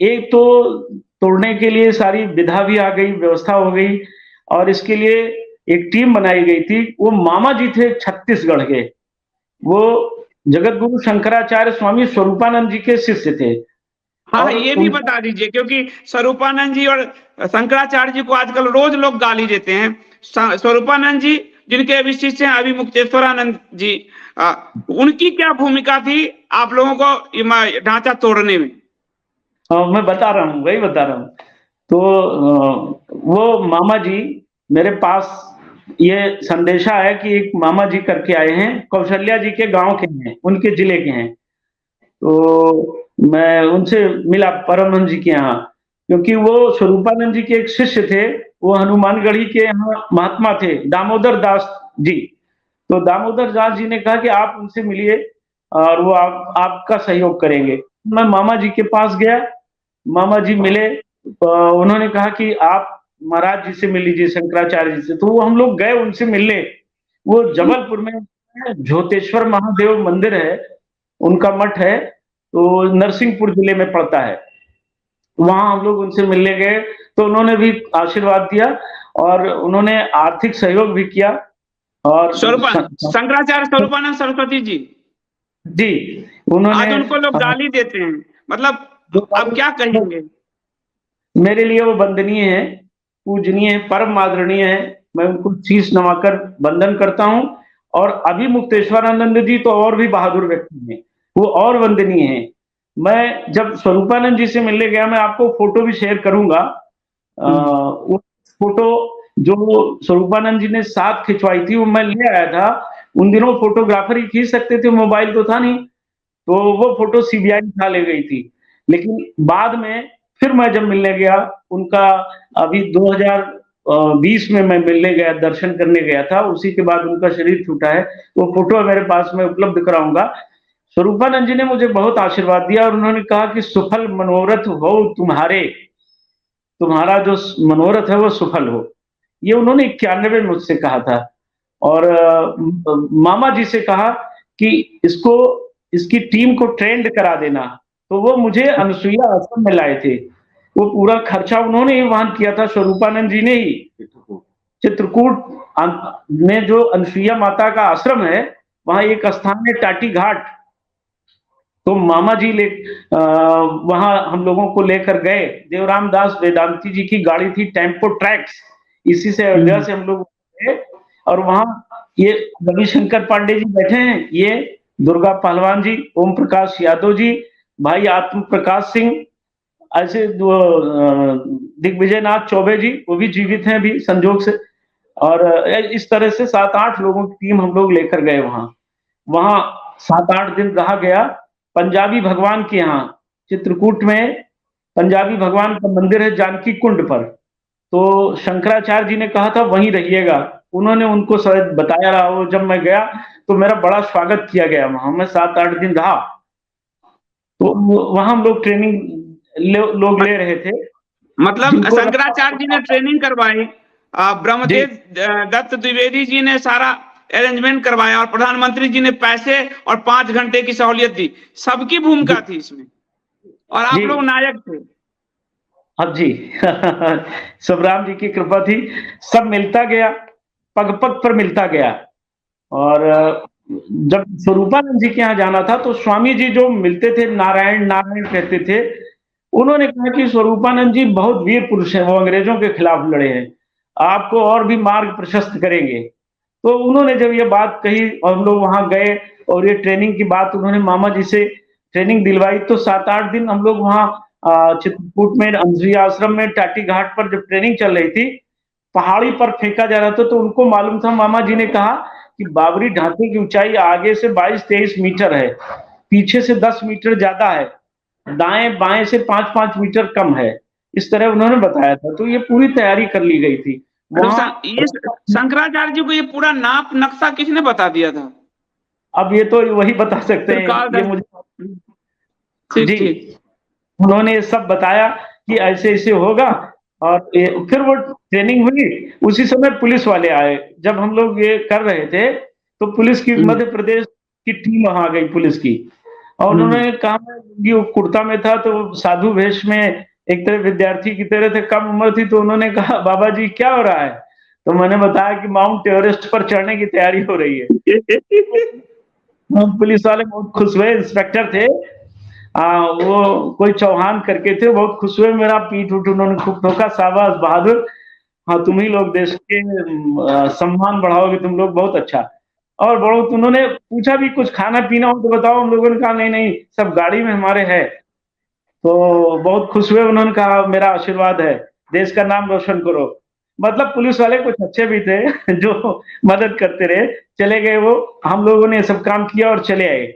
एक तो तोड़ने के लिए सारी विधा भी आ गई, व्यवस्था हो गई और इसके लिए एक टीम बनाई गई थी। वो मामा जी थे छत्तीसगढ़ के, वो जगत गुरु शंकराचार्य स्वामी स्वरूपानंद जी के शिष्य थे हाँ, और ये भी उनका बता दीजिए, क्योंकि स्वरूपानंद जी और शंकराचार्य जी को आजकल रोज लोग गाली देते हैं। स्वरूपानंद जी जिनके अभी शिष्य हैं अभी मुक्तेश्वरानंद जी, उनकी क्या भूमिका थी आप लोगों को ढांचा तोड़ने में? मैं बता रहा हूँ, वही बता रहा हूँ। तो वो मामा जी मेरे पास ये संदेशा है कि एक मामा जी करके आए हैं, कौशल्या जी के गांव के हैं, उनके जिले के हैं। तो मैं उनसे मिला परमहंस जी के यहाँ, क्योंकि वो स्वरूपानंद जी के एक शिष्य थे, वो हनुमानगढ़ी के यहाँ महात्मा थे, दामोदर दास जी। तो दामोदर दास जी ने कहा कि आप उनसे मिलिए और वो आपका सहयोग करेंगे। मैं मामा जी के पास गया, मामा जी मिले, उन्होंने कहा कि आप महाराज जी से मिल लीजिए, शंकराचार्य जी से। तो वो हम लोग गए उनसे मिलने। वो जबलपुर में झोतेश्वर महादेव मंदिर है, उनका मठ है, तो नरसिंहपुर जिले में पड़ता है। वहाँ हम लोग उनसे मिलने गए, तो उन्होंने भी आशीर्वाद दिया और उन्होंने आर्थिक सहयोग भी किया और शंकराचार्य स्वरूपानंद सरस्वती जी जी, उन्होंने आज उनको लोग गाली देते हैं, मतलब अब क्या कहेंगे? मेरे लिए वो वंदनीय है, पूजनीय है, परम आदरणीय है। मैं उनको शीश नवाकर वंदन करता हूँ और अभी मुक्तेश्वरानंद जी तो और भी बहादुर व्यक्ति हैं, वो और वंदनीय हैं। मैं जब स्वरूपानंद जी से मिलने गया, मैं आपको फोटो भी शेयर करूंगा। वो फोटो जो स्वरूपानंद जी ने साथ खिंचवाई थी वो मैं ले आया था। उन दिनों फोटोग्राफर ही खींच सकते थे, मोबाइल तो था नहीं, तो वो फोटो सीबीआई उठा ले गई थी। लेकिन बाद में फिर मैं जब मिलने गया उनका, अभी 2020 में मैं मिलने गया, दर्शन करने गया था, उसी के बाद उनका शरीर छूटा है। वो फोटो मेरे पास में उपलब्ध कराऊंगा। स्वरूपानंद जी ने मुझे बहुत आशीर्वाद दिया और उन्होंने कहा कि सुफल मनोरथ हो तुम्हारे, तुम्हारा जो मनोरथ है वो सफल हो। ये उन्होंने 91 में मुझसे कहा था। और मामा जी से कहा कि इसको, इसकी टीम को ट्रेंड करा देना। तो वो मुझे अनसुईया आश्रम में लाए थे, वो पूरा खर्चा उन्होंने ही वहन किया था, स्वरूपानंद जी ने ही। चित्रकूट में जो अनसुईया माता का आश्रम है, वहां एक स्थान है टाटी घाट, तो मामा जी वहां हम लोगों को लेकर गए। देवराम दास वेदांती जी की गाड़ी थी, टेम्पो ट्रैक्स, इसी से अयोध्या से हम लोग गए और वहां ये रविशंकर पांडे जी बैठे हैं, ये दुर्गा पहलवान जी, ओम प्रकाश यादव जी, भाई आत्म प्रकाश सिंह, ऐसे दिग्विजय नाथ चौबे जी, वो भी जीवित हैं अभी संजोग से। और इस तरह से 7-8 लोगों की टीम हम लोग लेकर गए वहां। वहां 7-8 दिन रहा गया। पंजाबी भगवान के यहाँ चित्रकूट में पंजाबी भगवान का मंदिर है जानकी कुंड पर, तो शंकराचार्य जी ने कहा था वहीं रहिएगा। उन्होंने उनको शायद बताया रहा हो। जब मैं गया तो मेरा बड़ा स्वागत किया गया, वहां मैं 7-8 दिन रहा। तो वहां हम लोग ट्रेनिंग लोग ले रहे थे, मतलब शंकराचार्य जी ने ट्रेनिंग करवाई, ब्रह्मदेव दत्त द्विवेदी जी ने सारा अरेंजमेंट करवाया और प्रधानमंत्री जी ने पैसे और 5 घंटे की सहूलियत दी। सबकी भूमिका थी इसमें और आप लोग नायक थे। हाँ जी सबराम जी की कृपा थी, सब मिलता गया, पग पग पर मिलता गया। और जब स्वरूपानंद जी के यहाँ जाना था तो स्वामी जी जो मिलते थे, नारायण नारायण कहते थे, उन्होंने कहा कि स्वरूपानंद जी बहुत वीर पुरुष हैं, वो अंग्रेजों के खिलाफ लड़े हैं, आपको और भी मार्ग प्रशस्त करेंगे। तो उन्होंने जब ये बात कही और हम लोग वहां गए और ये ट्रेनिंग की बात उन्होंने मामा जी से ट्रेनिंग दिलवाई, तो 7-8 दिन हम लोग वहां चित्रकूट में अनसुईया आश्रम में टाटी घाट पर जब ट्रेनिंग चल रही थी, पहाड़ी पर फेंका जा रहा था, तो उनको मालूम था, मामा जी ने कहा कि बाबरी ढांचे की ऊंचाई आगे से 22-23 मीटर है, पीछे से 10 मीटर ज्यादा है, दाएं बाएं से 5-5 मीटर कम है, इस तरह उन्होंने बताया था। तो ये पूरी तैयारी कर ली गई थी। ये शंकराचार्य जी को ये पूरा नाप नक्शा किसने बता दिया था? अब ये तो वही बता सकते हैं, ये मुझे जी उन्होंने ये सब बताया कि ऐसे ऐसे होगा। और फिर वो ट्रेनिंग हुई, उसी समय पुलिस वाले आए। जब हम लोग ये कर रहे थे तो पुलिस की, मध्य प्रदेश की टीम वहां आ गई पुलिस की, और उन्होंने कहा मैं लुंगी और कुर्ता में था तो साधु वेश में एक तरह विद्यार्थी की तरह थे, कम उम्र थी, तो उन्होंने कहा बाबा जी क्या हो रहा है? तो मैंने बताया कि माउंट एवरेस्ट पर चढ़ने की तैयारी हो रही है। पुलिस वाले बहुत खुश हुए, इंस्पेक्टर थे वो कोई चौहान करके थे, बहुत खुश हुए, मेरा पीठ उठ उन्होंने खूब ठोका, शाबाश बहादुर, हाँ तुम ही लोग देश के सम्मान बढ़ाओगे, तुम लोग बहुत अच्छा। और बहुत उन्होंने पूछा भी कुछ खाना पीना हो तो बताओ, हम लोगों ने कहा नहीं नहीं सब गाड़ी में हमारे है। तो बहुत खुश हुए, उन्होंने कहा मेरा आशीर्वाद है, देश का नाम रोशन करो। मतलब पुलिस वाले कुछ अच्छे भी थे जो मदद करते रहे, चले गए वो, हम लोगों ने सब काम किया और चले आए।